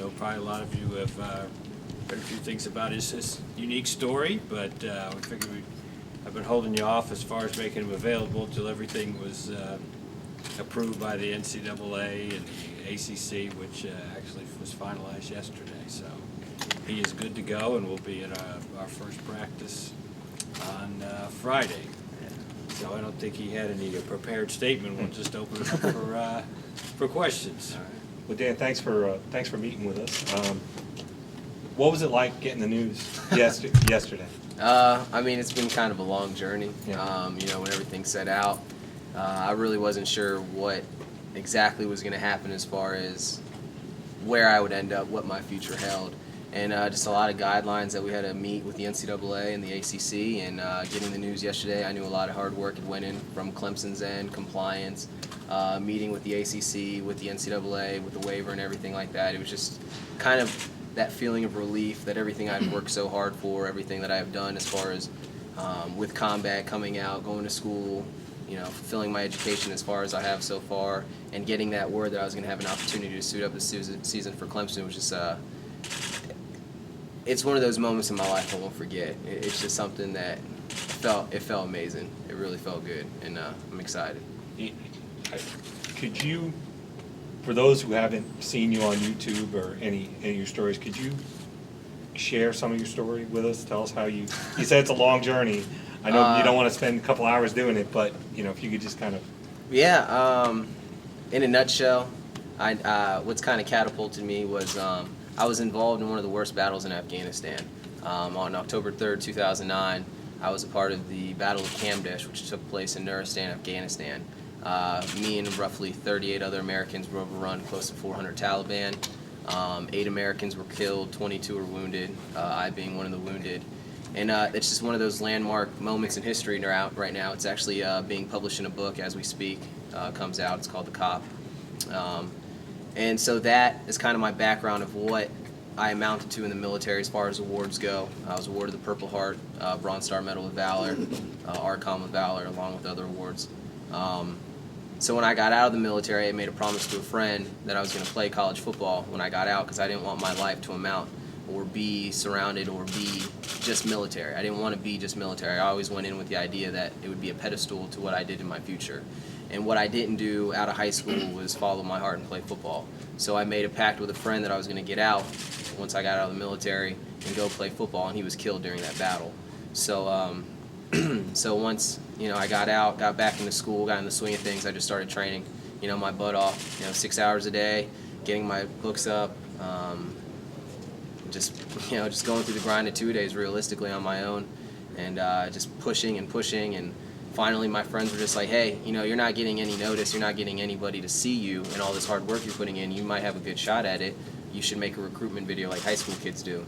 so probably a lot of you have heard a few things about his unique story, but we figured I've been holding you off as far as making him available till everything was approved by the NCAA and the ACC, which actually was finalized yesterday. So he is good to go and will be at our first practice on Friday. So I don't think he had any prepared statement. We'll just open it up for questions. All right. Well, Dan, thanks for meeting with us. What was it like getting the news yesterday? I mean, it's been kind of a long journey. Yeah. When everything set out, I really wasn't sure what exactly was going to happen as far as where I would end up, what my future held. And just a lot of guidelines that we had to meet with the NCAA and the ACC. And getting the news yesterday, I knew a lot of hard work had went in from Clemson's end, compliance, meeting with the ACC, with the NCAA, with the waiver and everything like that. It was just kind of that feeling of relief that everything I've worked so hard for, everything that I've done as far as with combat, coming out, going to school, fulfilling my education as far as I have so far, and getting that word that I was going to have an opportunity to suit up this season for Clemson was just it's one of those moments in my life I won't forget. It's just something that felt amazing. It really felt good, and I'm excited. Could you, for those who haven't seen you on YouTube or any of your stories, could you share some of your story with us? Tell us how you said it's a long journey. I know you don't want to spend a couple hours doing it, but if you could just kind of. Yeah, in a nutshell, what's kind of catapulted me was I was involved in one of the worst battles in Afghanistan. On October 3rd, 2009, I was a part of the Battle of Kamdesh, which took place in Nuristan, Afghanistan. Me and roughly 38 other Americans were overrun, close to 400 Taliban. 8 Americans were killed, 22 were wounded, I being one of the wounded. And it's just one of those landmark moments in history right now. It's actually being published in a book as we speak. Comes out. It's called The Cop. And so that is kind of my background of what I amounted to in the military as far as awards go. I was awarded the Purple Heart, Bronze Star Medal of Valor, Archon of Valor, along with other awards. So when I got out of the military, I made a promise to a friend that I was going to play college football when I got out because I didn't want my life to amount or be surrounded or be just military. I didn't want to be just military. I always went in with the idea that it would be a pedestal to what I did in my future. And what I didn't do out of high school was follow my heart and play football. So I made a pact with a friend that I was going to get out once I got out of the military and go play football, and he was killed during that battle. So so once I got out, got back into school, got in the swing of things, I just started training my butt off, 6 hours a day, getting my books up, just going through the grind of 2 days realistically on my own, and just pushing, and finally my friends were just like, hey, you're not getting any notice, you're not getting anybody to see you and all this hard work you're putting in, you might have a good shot at it, you should make a recruitment video like high school kids do.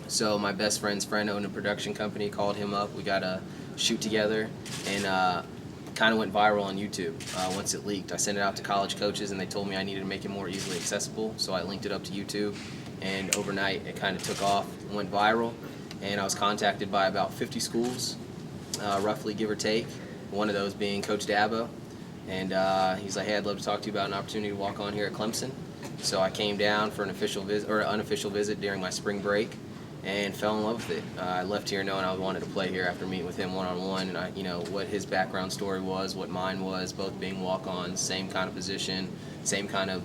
So my best friend's friend owned a production company, called him up, we got a shoot together, and kind of went viral on YouTube once it leaked. I sent it out to college coaches and they told me I needed to make it more easily accessible, so I linked it up to YouTube, and overnight it kind of took off, went viral, and I was contacted by about 50 schools, roughly give or take, one of those being Coach Dabo, and he's like, hey, I'd love to talk to you about an opportunity to walk on here at Clemson. So I came down for an official visit or unofficial visit during my spring break and fell in love with it. I left here knowing I wanted to play here after meeting with him one-on-one, and what his background story was, what mine was, both being walk-ons, same kind of position, same kind of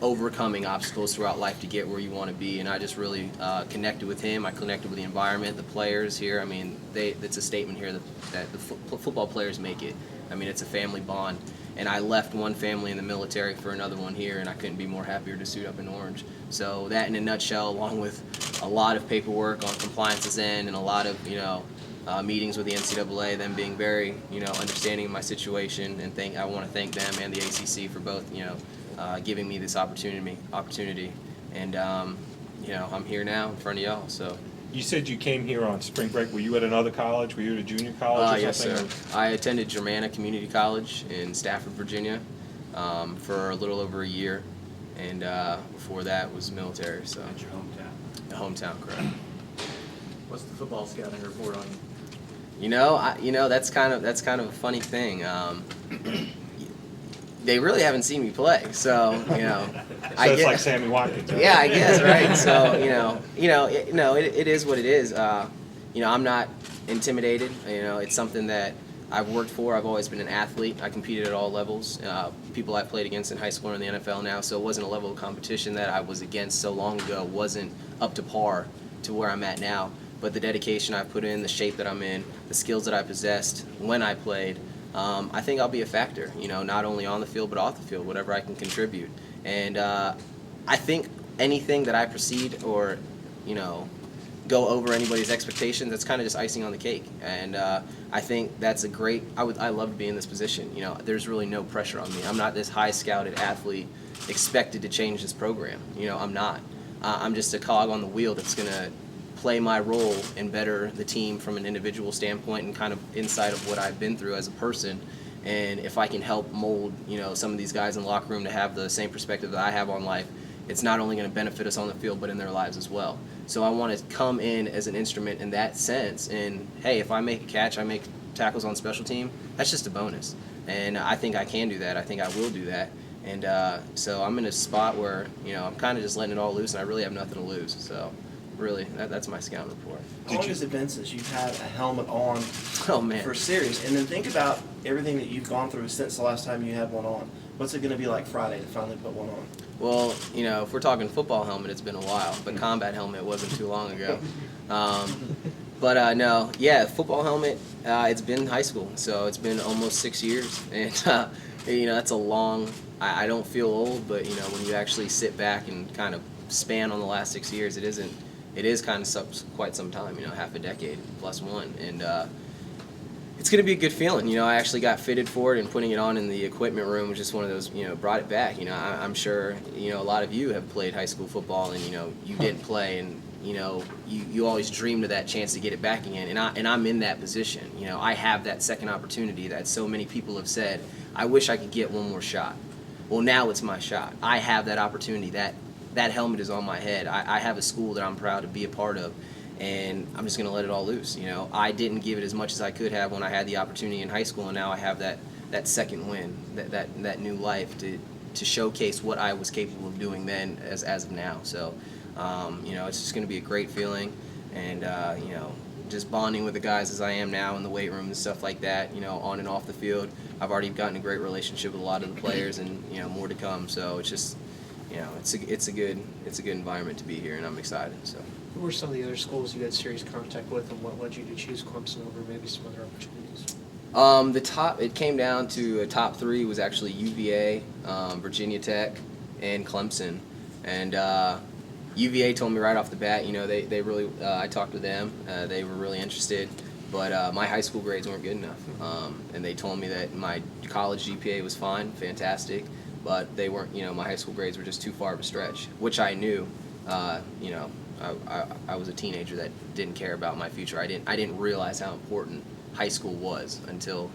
overcoming obstacles throughout life to get where you want to be, and I just really connected with him. I connected with the environment, the players here. I mean, it's a statement here that the football players make it. I mean, it's a family bond, and I left one family in the military for another one here, and I couldn't be more happier to suit up in orange. So that in a nutshell, along with a lot of paperwork on compliance's end and a lot of meetings with the NCAA, them being very understanding of my situation, and I want to thank them and the ACC for both giving me this opportunity, and I'm here now in front of y'all. So. You said you came here on spring break. Were you at another college? Were you at a junior college or yes, something? Yes, sir. I attended Germanna Community College in Stafford, Virginia, for a little over a year, and before that was military. So. That's your hometown. Hometown, correct. What's the football scouting report on you? That's kind of a funny thing. they really haven't seen me play, so So it's like Sammy Watkins. Right? Yeah, I guess, right. So it is what it is. I'm not intimidated. It's something that I've worked for. I've always been an athlete. I competed at all levels. People I've played against in high school and in the NFL now, so it wasn't a level of competition that I was against so long ago wasn't up to par to where I'm at now. But the dedication I put in, the shape that I'm in, the skills that I possessed when I played, I think I'll be a factor, not only on the field but off the field, whatever I can contribute. And I think anything that I proceed or, go over anybody's expectations, that's kind of just icing on the cake. And I think that's a great, I love to be in this position. There's really no pressure on me. I'm not this high scouted athlete expected to change this program. I'm not. I'm just a cog on the wheel that's going to play my role and better the team from an individual standpoint and kind of inside of what I've been through as a person. And if I can help mold, some of these guys in the locker room to have the same perspective that I have on life, it's not only going to benefit us on the field but in their lives as well. So I want to come in as an instrument in that sense. And hey, if I make a catch, I make tackles on special team, that's just a bonus. And I think I can do that. I think I will do that. And so I'm in a spot where, I'm kind of just letting it all loose, and I really have nothing to lose. So really, that's my scouting report. How long has it been since you've had a helmet on Oh, man. for series? And then think about everything that you've gone through since the last time you had one on. What's it going to be like Friday to finally put one on? Well, if we're talking football helmet, it's been a while, but combat helmet wasn't too long ago. But no, yeah, football helmet, it's been high school, so it's been almost 6 years. And, that's a long, I don't feel old, but, when you actually sit back and kind of span on the last 6 years, it is kind of quite some time, half a decade plus one. And it's going to be a good feeling. I actually got fitted for it, and putting it on in the equipment room was just one of those, brought it back. I'm sure, a lot of you have played high school football and, you didn't play, and, you always dreamed of that chance to get it back again. And I'm in that position. I have that second opportunity that so many people have said, I wish I could get one more shot. Well, now it's my shot. I have that opportunity. That helmet is on my head. I have a school that I'm proud to be a part of, and I'm just going to let it all loose. I didn't give it as much as I could have when I had the opportunity in high school, and now I have that second win, that new life to showcase what I was capable of doing then as of now. So, it's just going to be a great feeling, and, just bonding with the guys as I am now in the weight room and stuff like that, on and off the field. I've already gotten a great relationship with a lot of the players, and, more to come. So it's just, it's a good environment to be here, and I'm excited. So. Who were some of the other schools you had serious contact with, and what led you to choose Clemson over maybe some other opportunities? It came down to a top three was actually UVA, Virginia Tech, and Clemson. And UVA told me right off the bat, they really, I talked to them, they were really interested, but my high school grades weren't good enough. And they told me that my college GPA was fine, fantastic, but they weren't, my high school grades were just too far of a stretch, which I knew. I was a teenager that didn't care about my future. I didn't realize how important high school was until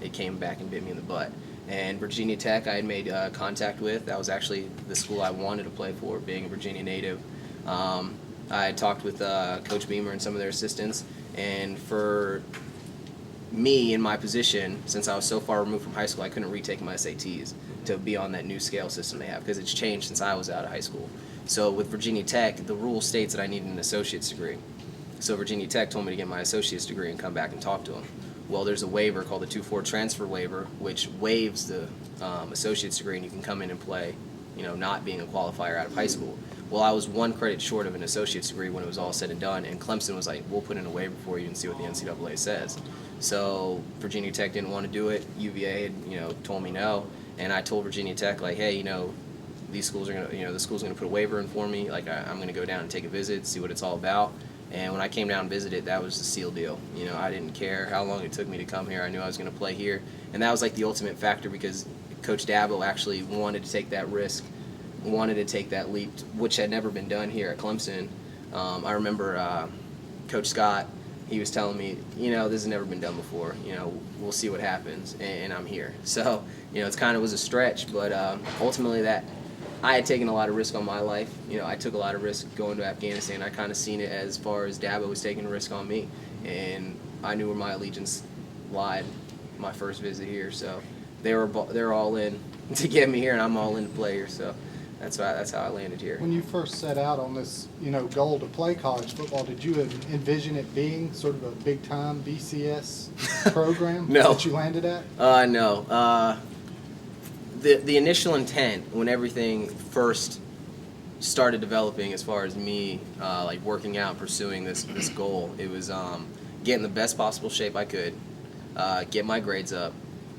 it came back and bit me in the butt. And Virginia Tech I had made contact with. That was actually the school I wanted to play for, being a Virginia native. I had talked with Coach Beamer and some of their assistants, and for me in my position, since I was so far removed from high school, I couldn't retake my SATs to be on that new scale system they have, because it's changed since I was out of high school. So with Virginia Tech, the rule states that I needed an associate's degree. So Virginia Tech told me to get my associate's degree and come back and talk to them. Well, there's a waiver called the 2-4 transfer waiver, which waives the associate's degree, and you can come in and play, not being a qualifier out of high school. Well, I was one credit short of an associate's degree when it was all said and done, and Clemson was like, we'll put in a waiver for you and see what the NCAA says. So Virginia Tech didn't want to do it. UVA had, told me no, and I told Virginia Tech, like, hey, these schools are gonna, the school's gonna put a waiver in for me. Like, I'm gonna go down and take a visit, see what it's all about. And when I came down and visited, that was the seal deal. I didn't care how long it took me to come here. I knew I was going to play here. And that was like the ultimate factor, because Coach Dabo actually wanted to take that risk, wanted to take that leap, which had never been done here at Clemson. I remember Coach Scott, he was telling me, this has never been done before. We'll see what happens, and I'm here. So, it's kind of was a stretch, but ultimately that I had taken a lot of risk on my life. I took a lot of risk going to Afghanistan. I kind of seen it as far as Dabo was taking a risk on me, and I knew where my allegiance lied my first visit here. So they were all in, to get me here, and I'm all in to play here. So that's how I landed here. When you first set out on this, goal to play college football, did you envision it being sort of a big-time BCS program No. that you landed at? No. The initial intent when everything first started developing, as far as me like working out, pursuing this goal, it was get in the best possible shape I could, get my grades up,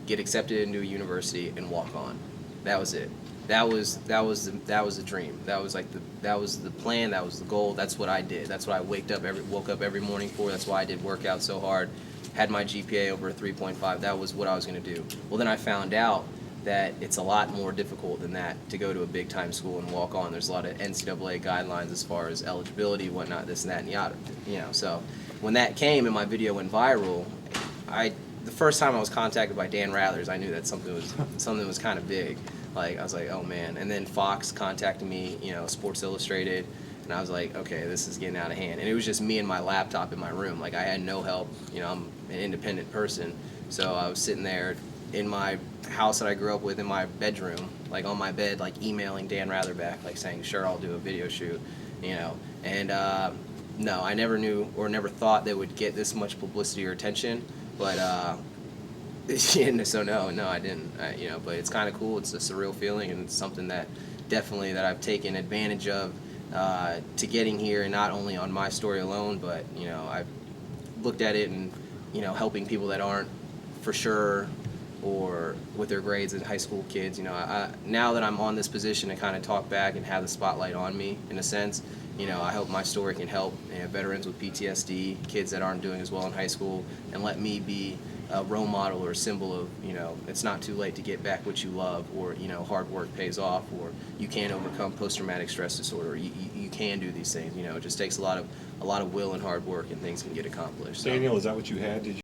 get accepted into a university, and walk on. That was it. That was the dream. That was the plan. That was the goal. That's what I did. That's what I woke up every morning for. That's why I did work out so hard. Had my GPA over a 3.5. That was what I was going to do. Well, then I found out that it's a lot more difficult than that to go to a big time school and walk on. There's a lot of NCAA guidelines as far as eligibility, whatnot, this and that, and yada. So when that came and my video went viral, the first time I was contacted by Dan Rathers, I knew that something was kind of big. Like, I was like, oh man. And then Fox contacted me, Sports Illustrated, and I was like, okay, this is getting out of hand. And it was just me and my laptop in my room. Like, I had no help. I'm an independent person. So I was sitting there in my house that I grew up with, in my bedroom, like on my bed, like emailing Dan Rather back, like saying, sure, I'll do a video shoot, And no, I never knew or never thought they would get this much publicity or attention. But so no, I didn't. But it's kind of cool. It's a surreal feeling, and it's something that I've taken advantage of to getting here, and not only on my story alone, but I've looked at it and helping people that aren't for sure or with their grades as high school kids. Now that I'm on this position to kind of talk back and have the spotlight on me in a sense, I hope my story can help veterans with PTSD, kids that aren't doing as well in high school, and let me be a role model or a symbol of, it's not too late to get back what you love, or, hard work pays off, or you can overcome post-traumatic stress disorder. You can do these things. It just takes a lot of will and hard work, and things can get accomplished. So. Daniel, is that what you had? Did you